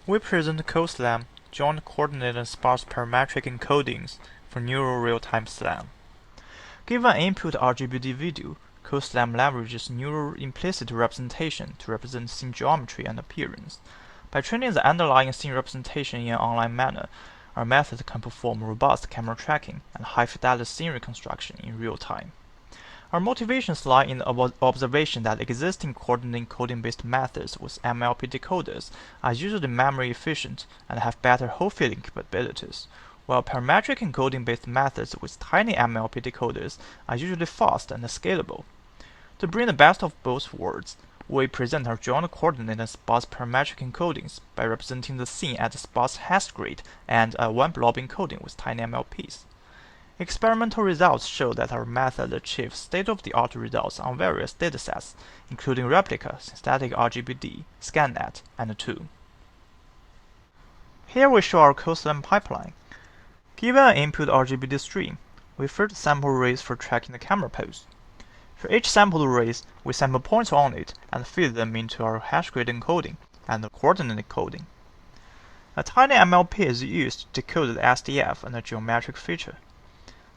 We present CoSLAM, joint coordinate and sparse parametric encodings for neural real-time SLAM. Given an input RGB-D video, CoSLAM leverages neural implicit representation to represent scene geometry and appearance. By training the underlying scene representation in an online manner, our method can perform robust camera tracking and high-fidelity scene reconstruction in real time. Our motivations lie in the observation that existing coordinate encoding-based methods with MLP decoders are usually memory efficient and have better whole-field capabilities, while parametric encoding-based methods with tiny MLP decoders are usually fast and scalable. To bring the best of both worlds, we present our joint coordinate and sparse parametric encodings by representing the scene as a sparse hash grid and a one-blob encoding with tiny MLPs. Experimental results show that our method achieves state-of-the-art results on various datasets, including replica, synthetic RGB-D, ScanNet, and TOO. Here we show our CoSLAM pipeline. Given an input RGB-D stream, we first sample rays for tracking the camera pose. For each sampled rays, we sample points on it and feed them into our hash grid encoding and the coordinate encoding. A tiny MLP is used to decode the SDF and the geometric feature.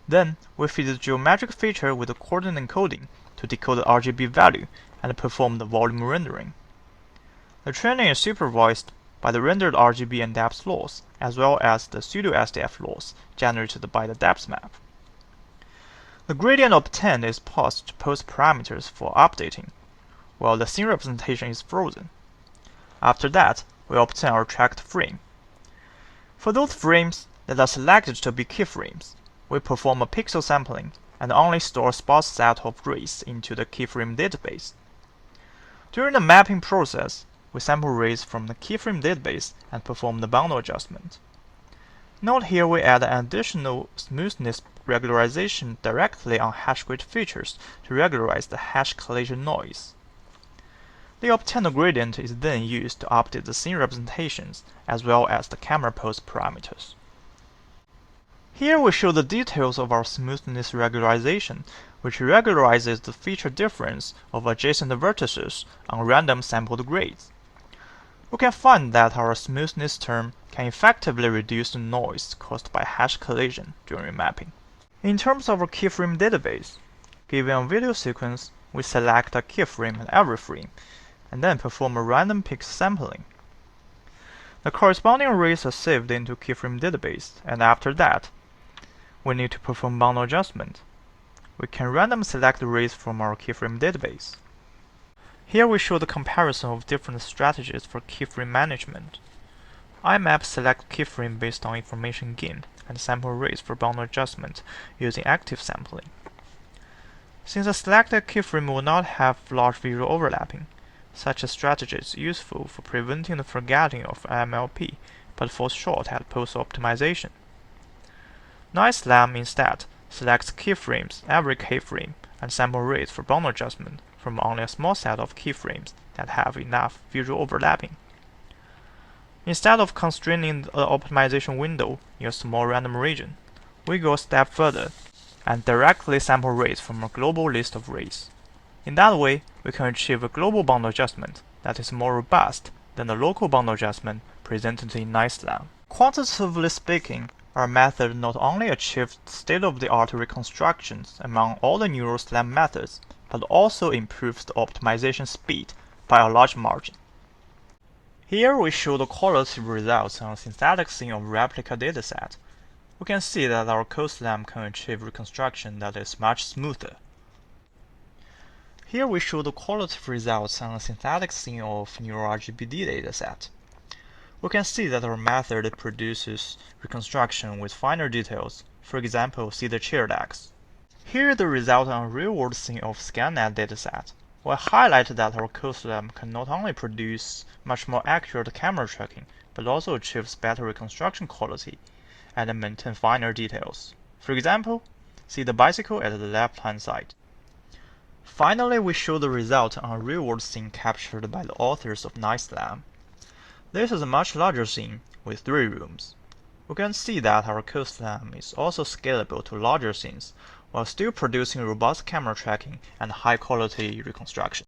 Then, we feed the geometric feature with the coordinate encoding to decode the RGB value and perform the volume rendering. The training is supervised by the rendered RGB and depth loss, as well as the pseudo-SDF loss generated by the depth map. The gradient obtained is passed to post parameters for updating, while the scene representation is frozen. After that, we obtain our tracked frame. For those frames that are selected to be keyframes, we perform a pixel sampling and only store a sparse set of rays into the keyframe database. During the mapping process, we sample rays from the keyframe database and perform the bundle adjustment. Note here we add an additional smoothness regularization directly on hash grid features to regularize the hash collision noise. The obtained gradient is then used to update the scene representations as well as the camera pose parameters. Here we show the details of our smoothness regularization, which regularizes the feature difference of adjacent vertices on random sampled grids. We can find that our smoothness term can effectively reduce the noise caused by hash collision during mapping. In terms of our keyframe database, given a video sequence, we select a keyframe at every frame, and then perform a random pixel sampling. The corresponding rays are saved into keyframe database, and after that, we need to perform bundle adjustment. We can randomly select rays from our keyframe database. Here we show the comparison of different strategies for keyframe management. IMAP select keyframe based on information gain and sample rays for bundle adjustment using active sampling. Since a selected keyframe will not have large visual overlapping, such a strategy is useful for preventing the forgetting of MLP, but falls short at post-optimization. SLAM instead selects keyframes every keyframe and sample rays for bundle adjustment from only a small set of keyframes that have enough visual overlapping. Instead of constraining the optimization window in a small random region, we go a step further and directly sample rays from a global list of rays. In that way, we can achieve a global bundle adjustment that is more robust than the local bundle adjustment presented in SLAM. Quantitatively speaking, our method not only achieves state-of-the-art reconstructions among all the neural SLAM methods, but also improves the optimization speed by a large margin. Here we show the qualitative results on a synthetic scene of replica dataset. We can see that our CoSLAM can achieve reconstruction that is much smoother. Here we show the qualitative results on a synthetic scene of neural RGB-D dataset. We can see that our method produces reconstruction with finer details, for example, see the chair legs. Here the result on a real-world scene of ScanNet dataset. We highlight that our CoSLAM can not only produce much more accurate camera tracking, but also achieves better reconstruction quality and maintain finer details. For example, see the bicycle at the left-hand side. Finally, we show the result on a real-world scene captured by the authors of SLAM. This is a much larger scene with 3 rooms. We can see that our CoSLAM is also scalable to larger scenes, while still producing robust camera tracking and high-quality reconstruction.